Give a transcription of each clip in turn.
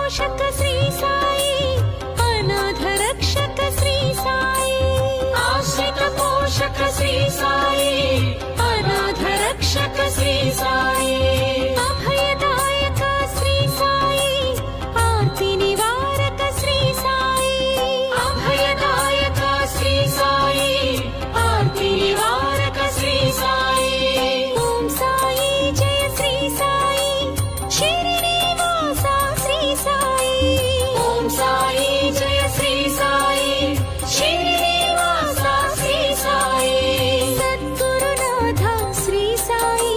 పోషక శ్రీ సాయి అనాథ రక్షక శ్రీ సాయి ఆశ్రిత పోషక శ్రీ సాయి అనాథ రక్షక శ్రీ సాయి అభయదాయక శ్రీ సాయి ఆర్తి నివారక శ్రీ సాయి అభయదాయక శ్రీ సాయి ఆర్తి నివారక శ్రీ సాయి ఓం సాయి జయ శ్రీ సాయి శ్రీనివాస శ్రీ సాయి ఓం సాయి జయ శ్రీ సాయి శ్రీనివాస శ్రీ సాయి సద్గురునాథ శ్రీ సాయి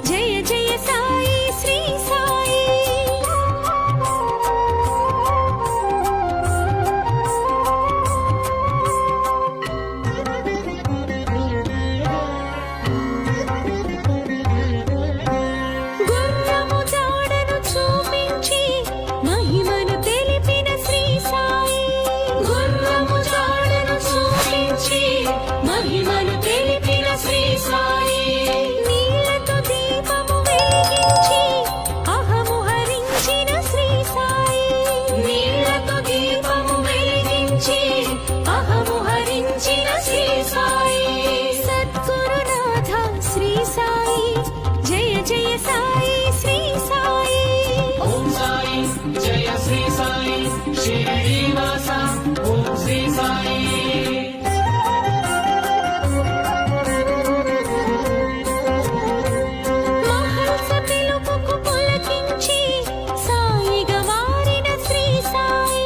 జయ జయ సాయి శ్రీ సాయి గుర్రము జాడను చూపించి మహిమను తెలిపిన శ్రీ సాయి గుర్రము జాడను చూపించి మహిమను తెలిపిన శ్రీ సాయి నీలతో దీపము వెలిగించి అహము హరించిన శ్రీ సాయి నీలతో దీపము వెలిగించి అహము హరించిన శ్రీ సాయి సద్గురునాథ శ్రీ సాయి జయ జయ సాయి శ్రీ సాయి ఓం సాయి జయ శ్రీ సాయి శ్రీనివాస ఓం శ్రీ సాయి మహల్స పిలుపుకు పులకించి సాయిగా మారిన శ్రీ సాయి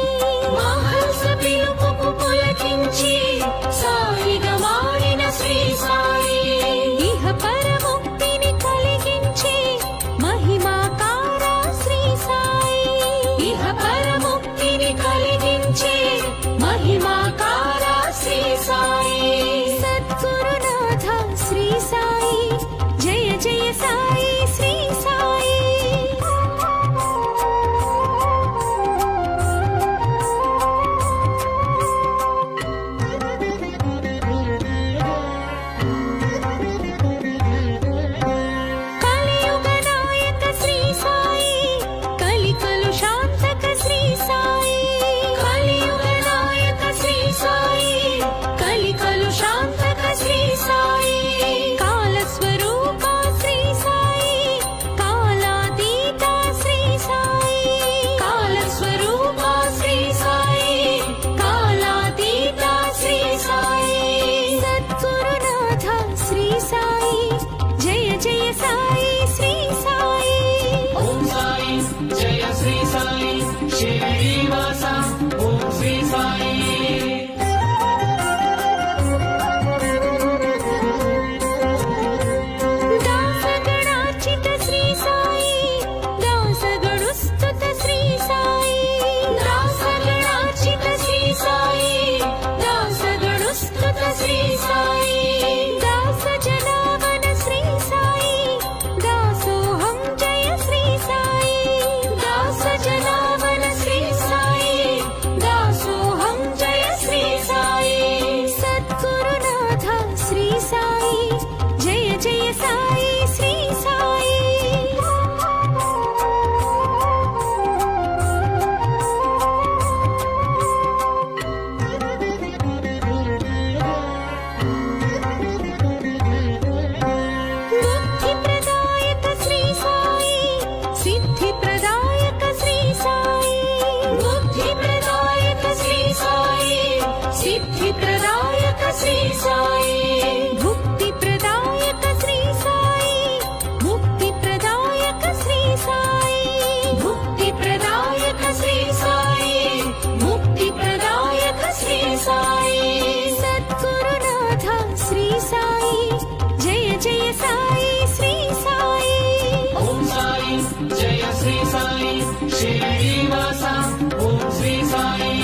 మహల్స పిలుపుకు పులకించి సాయిగా మారిన శ్రీ సాయి ఇహ పరముక్తిని కలిగించి మహిమాకార శ్రీ సాయి ఇహ పరముక్తిని కలిగించి మహిమాకార శ్రీ సాయి సద్గురునాథ శ్రీ సాయి జయ జయ సాయి శ్రీ సాయి కలియుగ నాయక శ్రీ సాయి కలికలు శాంతక శ్రీ సాయి కలియుగ నాయక శ్రీ సాయి కలికలు శాంతక శ్రీ సాయి కాల స్వరూప శ్రీ సాయి కాలాతీత శ్రీ సాయి కాల స్వరూప శ్రీ సాయి కాలాతీత శ్రీ సాయి సద్గురునాథ శ్రీ సాయి జయ జయ సాయి శ్రీ సాయి ఓం సాయి జయ శ్రీ సాయి శ్రీనివాస ఓం శ్రీ సాయి దాసగణార్చిత శ్రీ సాయి దాసగణుస్తుత శ్రీ సాయి దాసగణార్చిత శ్రీ సాయి దాసగణుస్తుత శ్రీ సాయి దాస జనావన శ్రీ సాయి దాసోహం జయ శ్రీ సాయి దాస జనావన శ్రీ సాయి దాసోహం జయ శ్రీ సాయి సద్గురునాథ శ్రీ సాయి జయ జయ సాయి శ్రీ సాయి బుద్ధి ప్రదాయక శ్రీ సాయి సిద్ధి ప్రదాయక శ్రీ సాయి బుద్ధి ప్రదాయక శ్రీ సాయి సిద్ధి ప్రదాయక శ్రీ సాయి భుక్తి ప్రదాయక శ్రీ సాయి ముక్తి ప్రదాయక శ్రీ సాయి భుక్తి ప్రదాయక శ్రీ సాయి ముక్తి ప్రదాయక శ్రీ సాయి సద్గురునాథ శ్రీ సాయి జయ జయ సాయి శ్రీ సాయి ఓం సాయి జయ శ్రీ సాయి శ్రీనివాస ఓం శ్రీ సాయి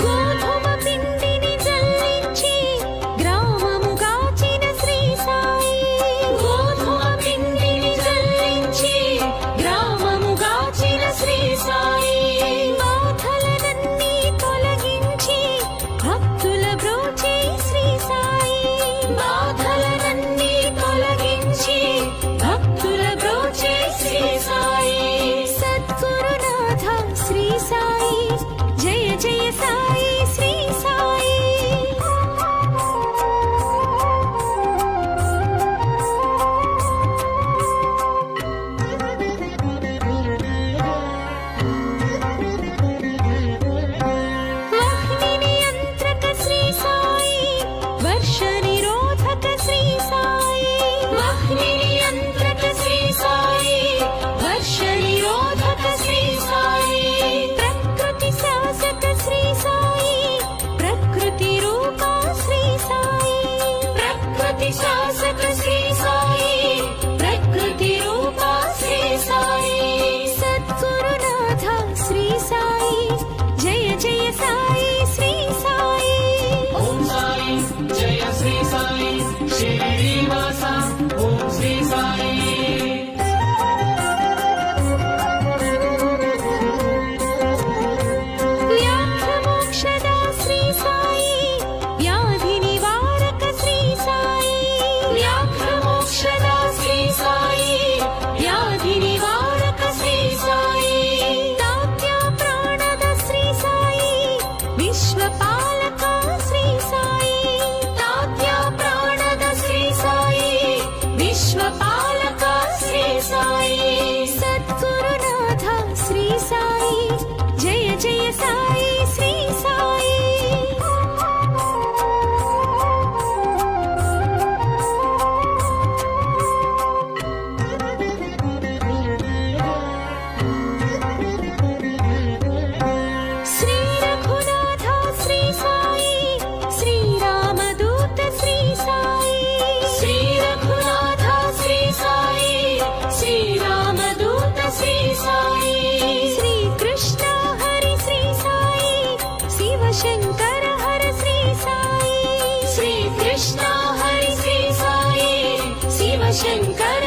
గోధుమ పిండిని జల్లించి గ్రామము గాచిన శ్రీ సాయి గోధుమ పిండిని జల్లించి గ్రామము గాచిన శ్రీ సాయి బాధలనన్నీ తొలగించి భక్తుల బ్రోచే శ్రీ సాయి బాధలనన్నీ తొలగించి శంకర